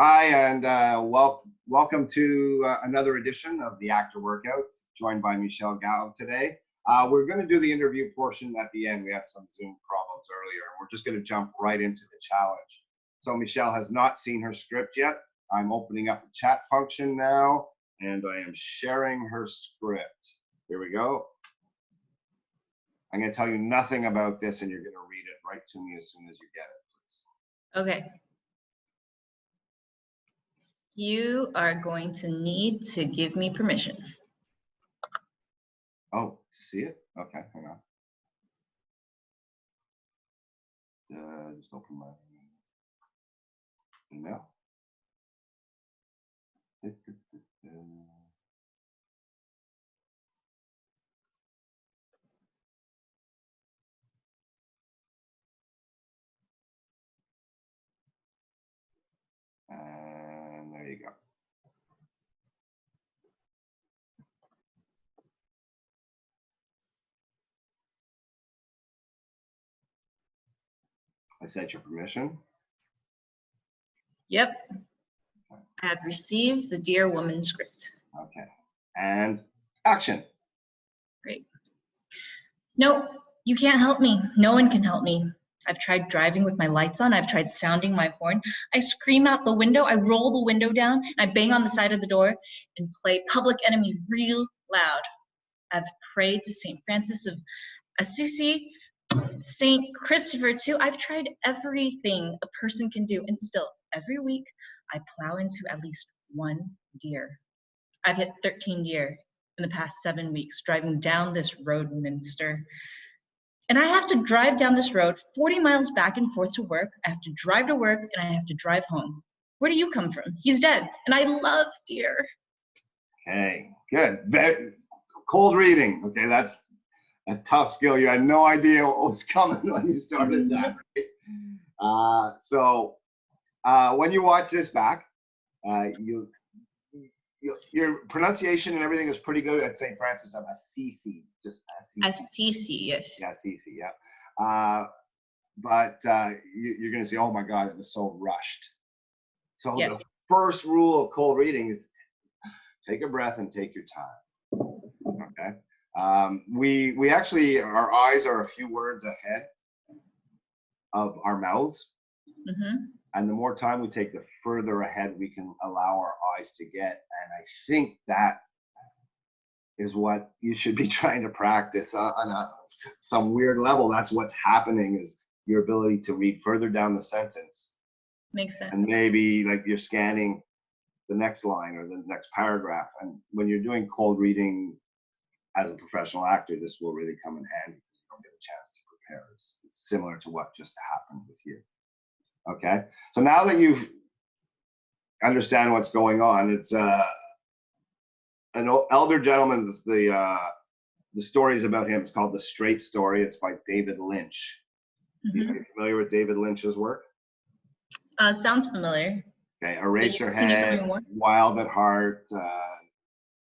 Hi, and welcome to another edition of the Actor Workout, joined by Michelle Gao today. We're going to do the interview portion at the end. We had some Zoom problems earlier, and we're just going to jump right into the challenge. So Michelle has not seen her script yet. I'm opening up the chat function now, and I am sharing her script. Here we go. I'm going to tell you nothing about this, and you're going to read it right to me as soon as you get it, please. Okay. You are going to need to give me permission. Oh, to see it? Okay, hang on. Just open my email. And there you go. I sent your permission. Yep. I have received the Dear Woman script. Okay. And action. Great. No, you can't help me. No one can help me. I've tried driving with my lights on. I've tried sounding my horn. I scream out the window. I roll the window down. I bang on the side of the door and play Public Enemy real loud. I've prayed to St. Francis of Assisi, St. Christopher too. I've tried everything a person can do, and still every week I plow into at least one deer. I've hit 13 deer in the past 7 weeks driving down this road, Minster. And I have to drive down this road 40 miles back and forth to work. I have to drive to work and I have to drive home. Where do you come from? He's dead, and I love deer. Okay, good. Cold reading. Okay, that's a tough skill. You had no idea what was coming when you started that. So when you watch this back, your pronunciation and everything is pretty good at St. Francis of Assisi. Just Assisi, yes. Yeah, Assisi, yeah. But you're going to say, oh my God, it was so rushed. So yes. The first rule of cold reading is take a breath and take your time. Okay. We actually, our eyes are a few words ahead of our mouths. Mm-hmm. And the more time we take, the further ahead we can allow our eyes to get. And I think that is what you should be trying to practice on some weird level. That's what's happening, is your ability to read further down the sentence. Makes sense. And maybe like you're scanning the next line or the next paragraph. And when you're doing cold reading as a professional actor, this will really come in handy. You don't get a chance to prepare. It's similar to what just happened with you. Okay, so now that you've understand what's going on, it's an elder gentleman. The story is about him. It's called The Straight Story. It's by David Lynch. Mm-hmm. Are you familiar with David Lynch's work? Sounds familiar. Okay, Eraserhead, Wild at Heart, a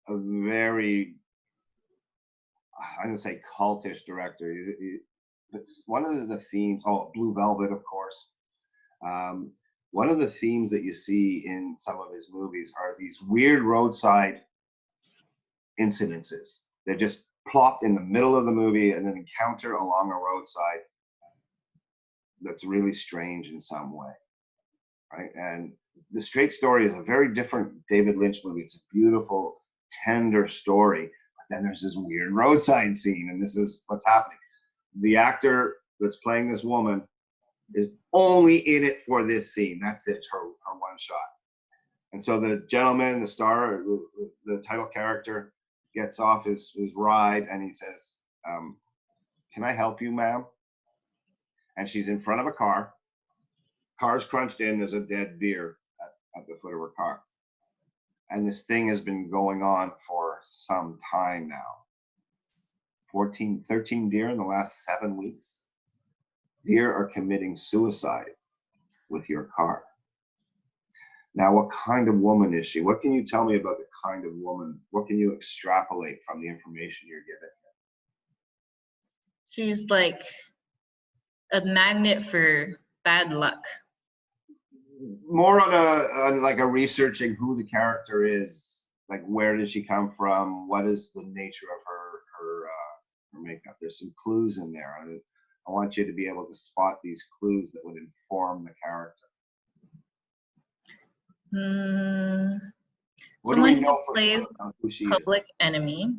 very, I'm gonna say cultish director. It's one of the themes. Oh, Blue Velvet, of course. One of the themes that you see in some of his movies are these weird roadside incidences. They're just plopped in the middle of the movie, and an encounter along a roadside that's really strange in some way, right? And The Straight Story is a very different David Lynch movie. It's a beautiful, tender story, but then there's this weird roadside scene, and this is what's happening. The actor that's playing this woman is only in it for this scene. That's it, her one shot. And so the gentleman, the star, the title character, gets off his ride and he says, can I help you, ma'am? And she's in front of a car. Car's crunched in, there's a dead deer at the foot of her car. And this thing has been going on for some time now. 13 deer in the last 7 weeks. Deer are committing suicide with your car. Now, what kind of woman is she? What can you tell me about the kind of woman? What can you extrapolate from the information you're given? She's like a magnet for bad luck. more on like a researching who the character is, like where does she come from, what is the nature of her makeup. There's some clues in there. I want you to be able to spot these clues that would inform the character. What do we Someone who know for plays certain on who she is? Public Enemy.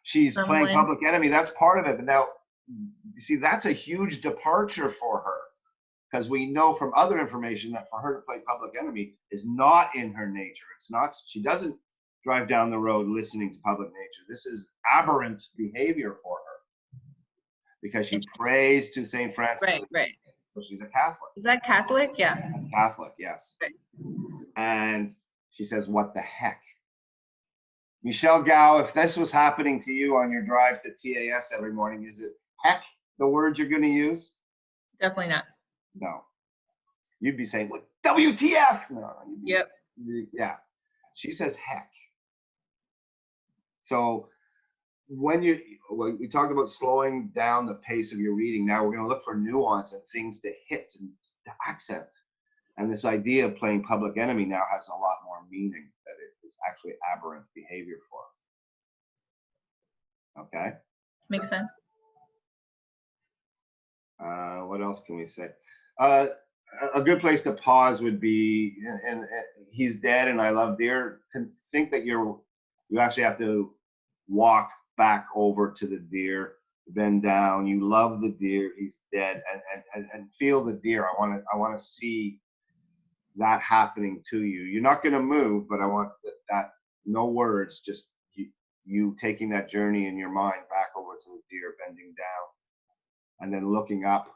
She's playing Someone. Public Enemy. That's part of it. But now, you see, that's a huge departure for her, because we know from other information that for her to play Public Enemy is not in her nature. It's not. She doesn't drive down the road listening to Public Nature. This is aberrant behavior for her because she prays to St. Francis. Right, right. So she's a Catholic. Is that Catholic? Yeah. That's Catholic, yes. Right. And she says, "What the heck?" Michelle Gao, if this was happening to you on your drive to TAS every morning, is it heck the word you're going to use? Definitely not. No. You'd be saying, "What, WTF?" No. Yep. Yeah. She says heck. So when we talked about slowing down the pace of your reading, now we're going to look for nuance and things to hit and to accent. And this idea of playing Public Enemy now has a lot more meaning, that it is actually aberrant behavior for her. Okay? Makes sense. What else can we say? A good place to pause would be, and he's dead and I love deer. Think that you actually have to walk back over to the deer, bend down. You love the deer. He's dead, and feel the deer. I want to see that happening to you. You're not going to move, but I want that no words, just you taking that journey in your mind back over to the deer, bending down, and then looking up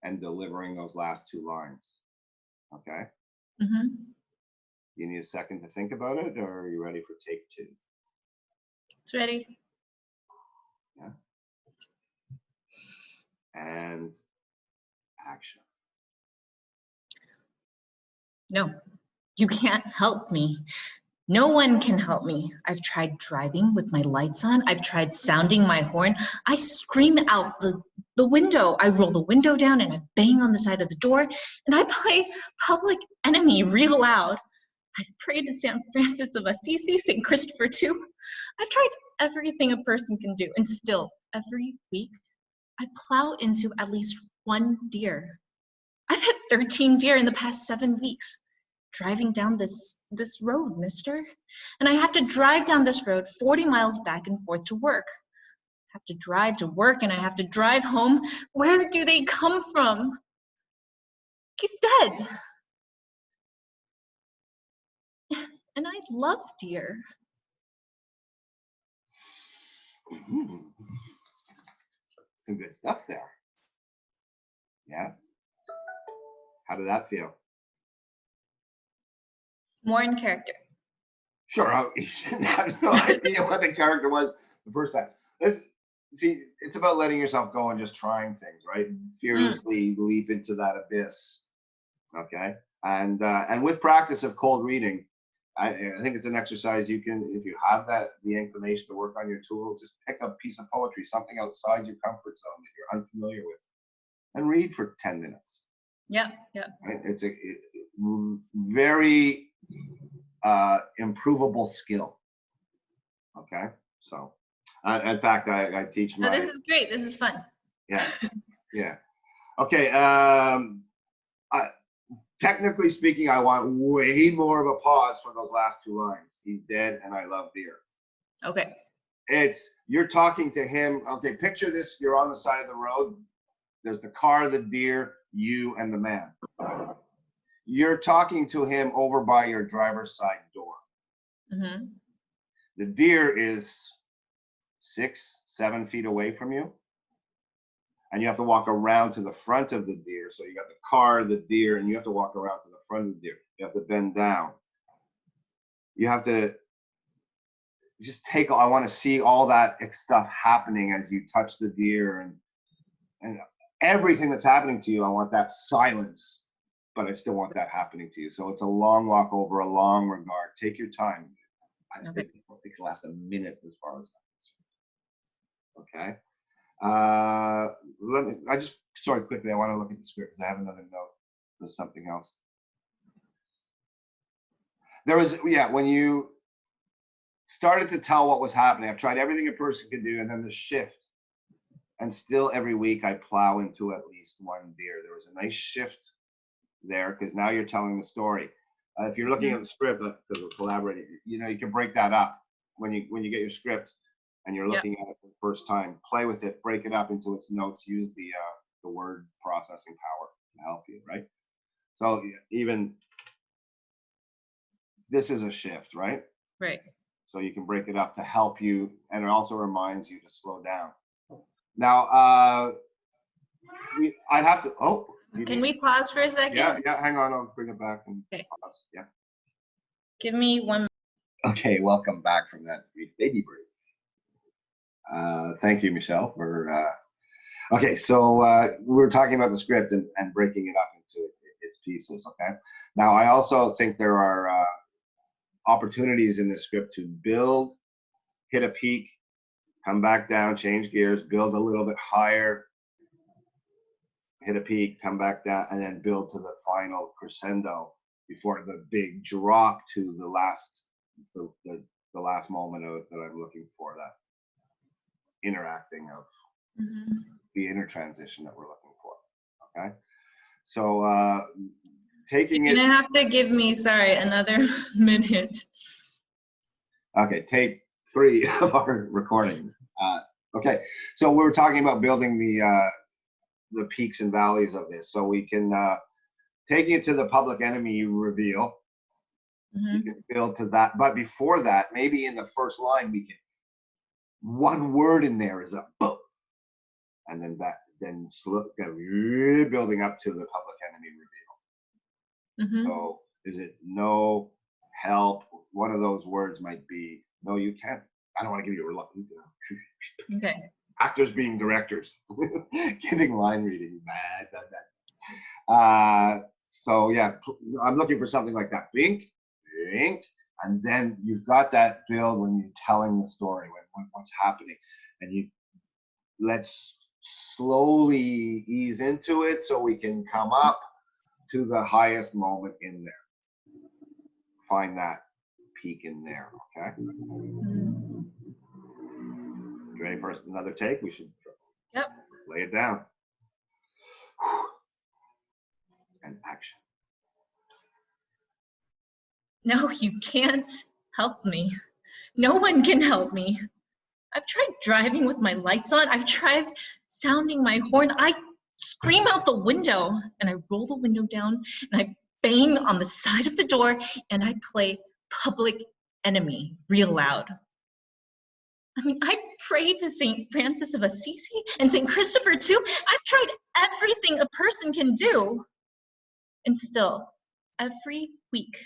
and delivering those last two lines. Okay? Mm-hmm. You need a second to think about it, or are you ready for take two? It's ready. Yeah. And action. No, you can't help me. No one can help me. I've tried driving with my lights on. I've tried sounding my horn. I scream out the window. I roll the window down and I bang on the side of the door and I play Public Enemy real loud. I've prayed to St. Francis of Assisi, St. Christopher too. I've tried everything a person can do, and still, every week, I plow into at least one deer. I've hit 13 deer in the past 7 weeks. Driving down this road, mister. And I have to drive down this road 40 miles back and forth to work. I have to drive to work and I have to drive home. Where do they come from? He's dead. And I love deer. Some good stuff there. Yeah. How did that feel? More in character. Sure. You shouldn't have no idea what the character was the first time. See, it's about letting yourself go and just trying things, right? Fearlessly leap into that abyss. Okay. And with practice of cold reading, I think it's an exercise you can, if you have the inclination to work on your tool, just pick a piece of poetry, something outside your comfort zone that you're unfamiliar with, and read for 10 minutes. Yeah, yeah. Right? It's a very improvable skill. Okay, so in fact, I teach my. No, this is great. This is fun. Yeah, yeah. Okay. Technically speaking, I want way more of a pause for those last two lines. He's dead and I love deer. Okay. You're talking to him. Okay, picture this. You're on the side of the road. There's the car, the deer, you, and the man. You're talking to him over by your driver's side door. Mm-hmm. The deer is 6-7 feet away from you. And you have to walk around to the front of the deer. So you got the car, the deer, and you have to walk around to the front of the deer. You have to bend down. You have to just I want to see all that stuff happening as you touch the deer and everything that's happening to you. I want that silence, but I still want that happening to you. So it's a long walk over a long regard. Take your time. I think it'll last a minute as far as that. Okay. Sorry, quickly, I want to look at the script because I have another note. There's something else. There was, yeah, when you started to tell what was happening, I've tried everything a person can do, and then the shift. And still every week I plow into at least one deer. There was a nice shift there because now you're telling the story. If you're looking at the script, because we're collaborating, you know, you can break that up when you get your script and you're looking at it for the first time. Play with it, break it up into its notes. Use the word processing power to help you, right? So even this is a shift, right? Right. So you can break it up to help you, and it also reminds you to slow down. Now, I'd have to. Oh, can we pause for a second? Yeah. Hang on, I'll bring it back and pause. Yeah. Give me one. Okay, welcome back from that brief baby break. Thank you, Michelle, for. Okay, so we were talking about the script and breaking it up into its pieces. Okay. Now, I also think there are opportunities in the script to build, hit a peak, come back down, change gears, build a little bit higher, hit a peak, come back down, and then build to the final crescendo before the big drop to the last moment that I'm looking for, that interacting of the inner transition that we're looking for. Okay, so taking You're gonna have to give me, sorry, another minute. Okay, take 3 of our recordings. Okay, so we were talking about building the peaks and valleys of this, so we can take it to the Public Enemy reveal. You can build to that, but before that, maybe in the first line, we can one word in there is a boom, and then building up to the Public Enemy reveal. So is it no, help? One of those words might be no. You can't. I don't want to give you a. Okay. Actors being directors, giving line reading, bad. So yeah, I'm looking for something like that. Blink, blink, and then you've got that build when you're telling the story, when what's happening, and let's slowly ease into it so we can come up to the highest moment in there. Find that peak in there, okay? You ready for another take? We should lay it down. And action. No, you can't help me. No one can help me. I've tried driving with my lights on. I've tried sounding my horn. I scream out the window and I roll the window down and I bang on the side of the door and I play Public Enemy real loud. I mean, I prayed to St. Francis of Assisi and St. Christopher too. I've tried everything a person can do. And still, every week,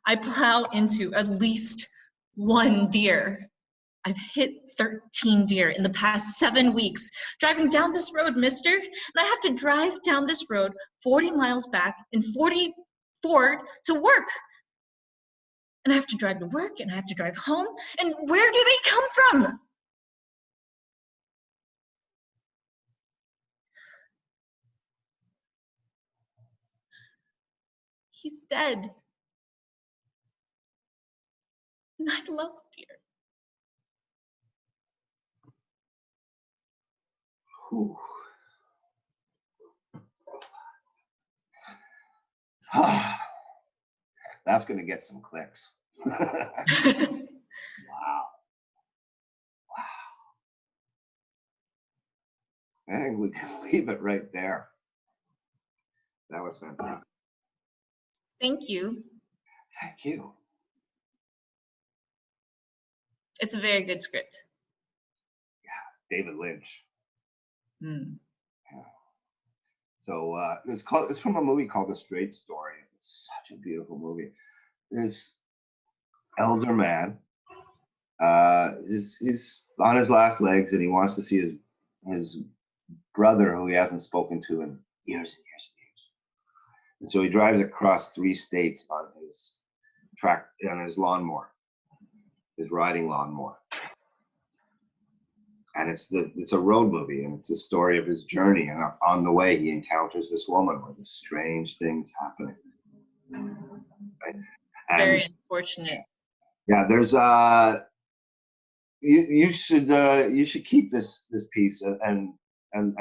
I plow into at least one deer. I've hit 13 deer in the past 7 weeks. Driving down this road, mister, and I have to drive down this road 40 miles back and 40 forward to work. And I have to drive to work and I have to drive home. And where do they come from? He's dead. And I love deer. That's going to get some clicks. Wow. I think we can leave it right there. That was fantastic. Thank you. Thank you. It's a very good script. Yeah, David Lynch. Yeah. So it's from a movie called The Straight Story. It's such a beautiful movie. This elder man is on his last legs, and he wants to see his brother, who he hasn't spoken to in years and years and years. And so he drives across 3 states on his lawnmower, his riding lawnmower. And it's a road movie, and it's a story of his journey. And on the way, he encounters this woman with strange things happening. Right? And very fortunate. Yeah, there's you should keep this piece and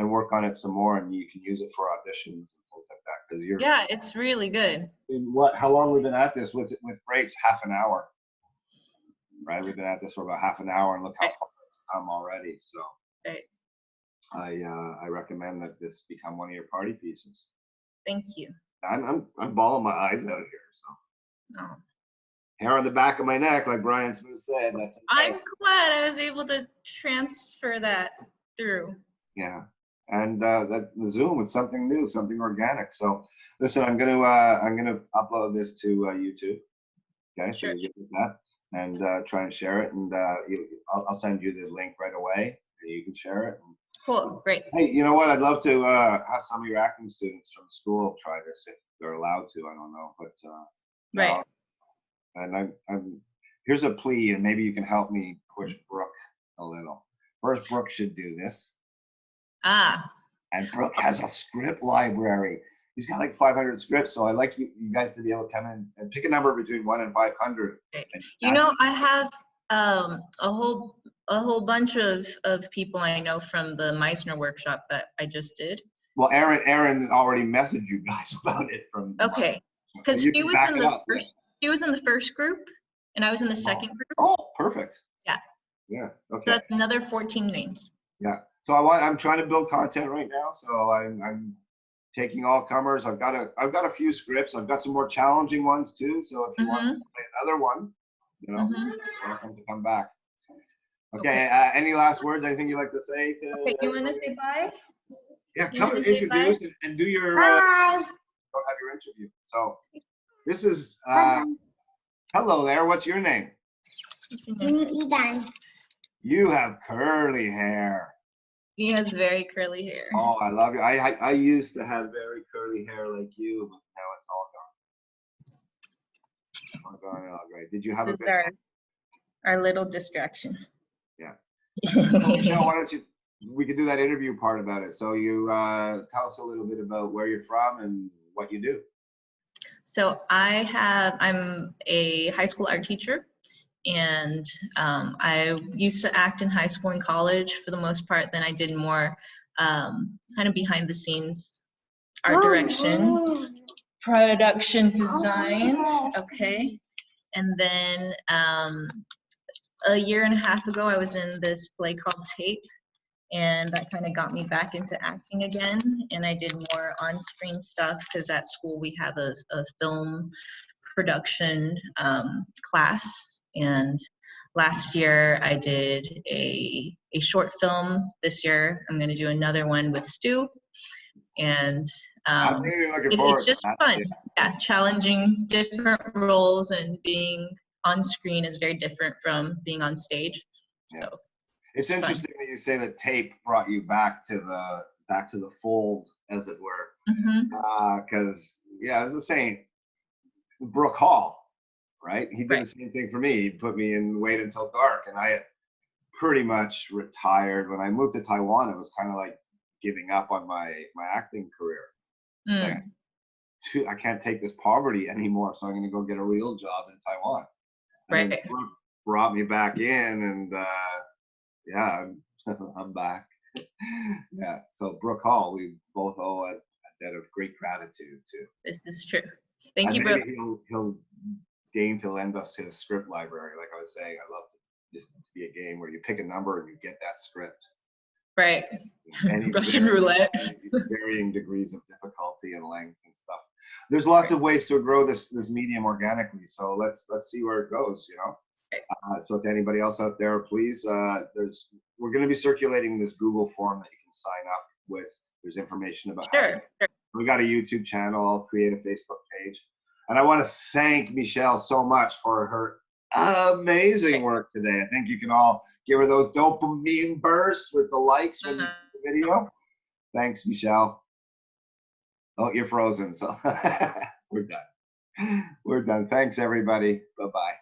work on it some more, and you can use it for auditions and things like that, because you're Yeah, it's really good. how long we've been at this with breaks, half an hour, right? We've been at this for about half an hour, and look how Right. far it's come already. So Right. I recommend that this become one of your party pieces. Thank you. I'm bawling my eyes out here. So Oh. hair on the back of my neck, like Brian Smith said. That's I'm glad I was able to transfer that through. yeah. And that the Zoom is something new, something organic. So listen, I'm gonna upload this to YouTube. Okay, so Sure. you'll get that and try and share it, and I'll send you the link right away, and you can share it. Cool. Great. Hey, you know what? I'd love to have some of your acting students from school try this if they're allowed to. I don't know, but Right. and I'm here's a plea, and maybe you can help me push Brooke a little. First, Brooke should do this, Ah. and Brooke has a script library. He's got like 500 scripts, so I'd like you guys to be able to come in and pick a number between 1 and 500. You know, I have a whole bunch of people I know from the Meisner workshop that I just did. Well, Aaron already messaged you guys about it from. Okay, because so she was in the first. She was in the first group, and I was in the second group. Oh, perfect. Yeah. Yeah. Okay. So that's another 14 names. Yeah. So I'm trying to build content right now. So I'm taking all comers. I've got a few scripts. I've got some more challenging ones too. So if you want to play another one, you know, welcome to come back. Okay. Any last words? Anything you'd like to say to? Okay. You want to say bye? Yeah. Come and introduce and do your. Don't have your interview. So this is. Hello there. What's your name? Idan. You have curly hair. He has very curly hair. Oh, I love you. I used to have very curly hair like you, but now it's all gone. All gone and all great. Did you have This is our little distraction. Yeah. So Michelle, why don't we could do that interview part about it. So you tell us a little bit about where you're from and what you do. So I'm a high school art teacher, and I used to act in high school and college for the most part. Then I did more kind of behind the scenes art direction, production design, okay. And then a year and a half ago, I was in this play called Tape, and that kind of got me back into acting again. And I did more on-screen stuff because at school we have a film production class. And last year I did a short film. This year I'm going to do another one with Stu. And I'm really looking forward. It's just fun. Yeah, challenging different roles, and being on screen is very different from being on stage. So. Yeah. It's interesting that you say that Tape brought you back to the fold, as it were, because as the saying, Brooke Hall, right? He did the same thing for me. He put me in Wait Until Dark, and I had pretty much retired when I moved to Taiwan. It was kind of like giving up on my acting career. Like, I can't take this poverty anymore, so I'm going to go get a real job in Taiwan. And Brooke brought me back in, and yeah, I'm back. Yeah, so Brooke Hall, we both owe a debt of great gratitude to. This is true. Thank you, Brooke. He'll deign to lend us his script library. Like I was saying, I love to be a game where you pick a number and you get that script. Right. Russian roulette. Varying degrees of difficulty and length and stuff. There's lots of ways to grow this medium organically. So let's see where it goes. You know. So to anybody else out there, please, we're going to be circulating this Google form that you can sign up with. There's information about how we got a YouTube channel. I'll create a Facebook page. And I want to thank Michelle so much for her amazing work today. I think you can all give her those dopamine bursts with the likes when you see the video. Thanks, Michelle. Oh, you're frozen, so we're done. We're done. Thanks, everybody. Bye-bye.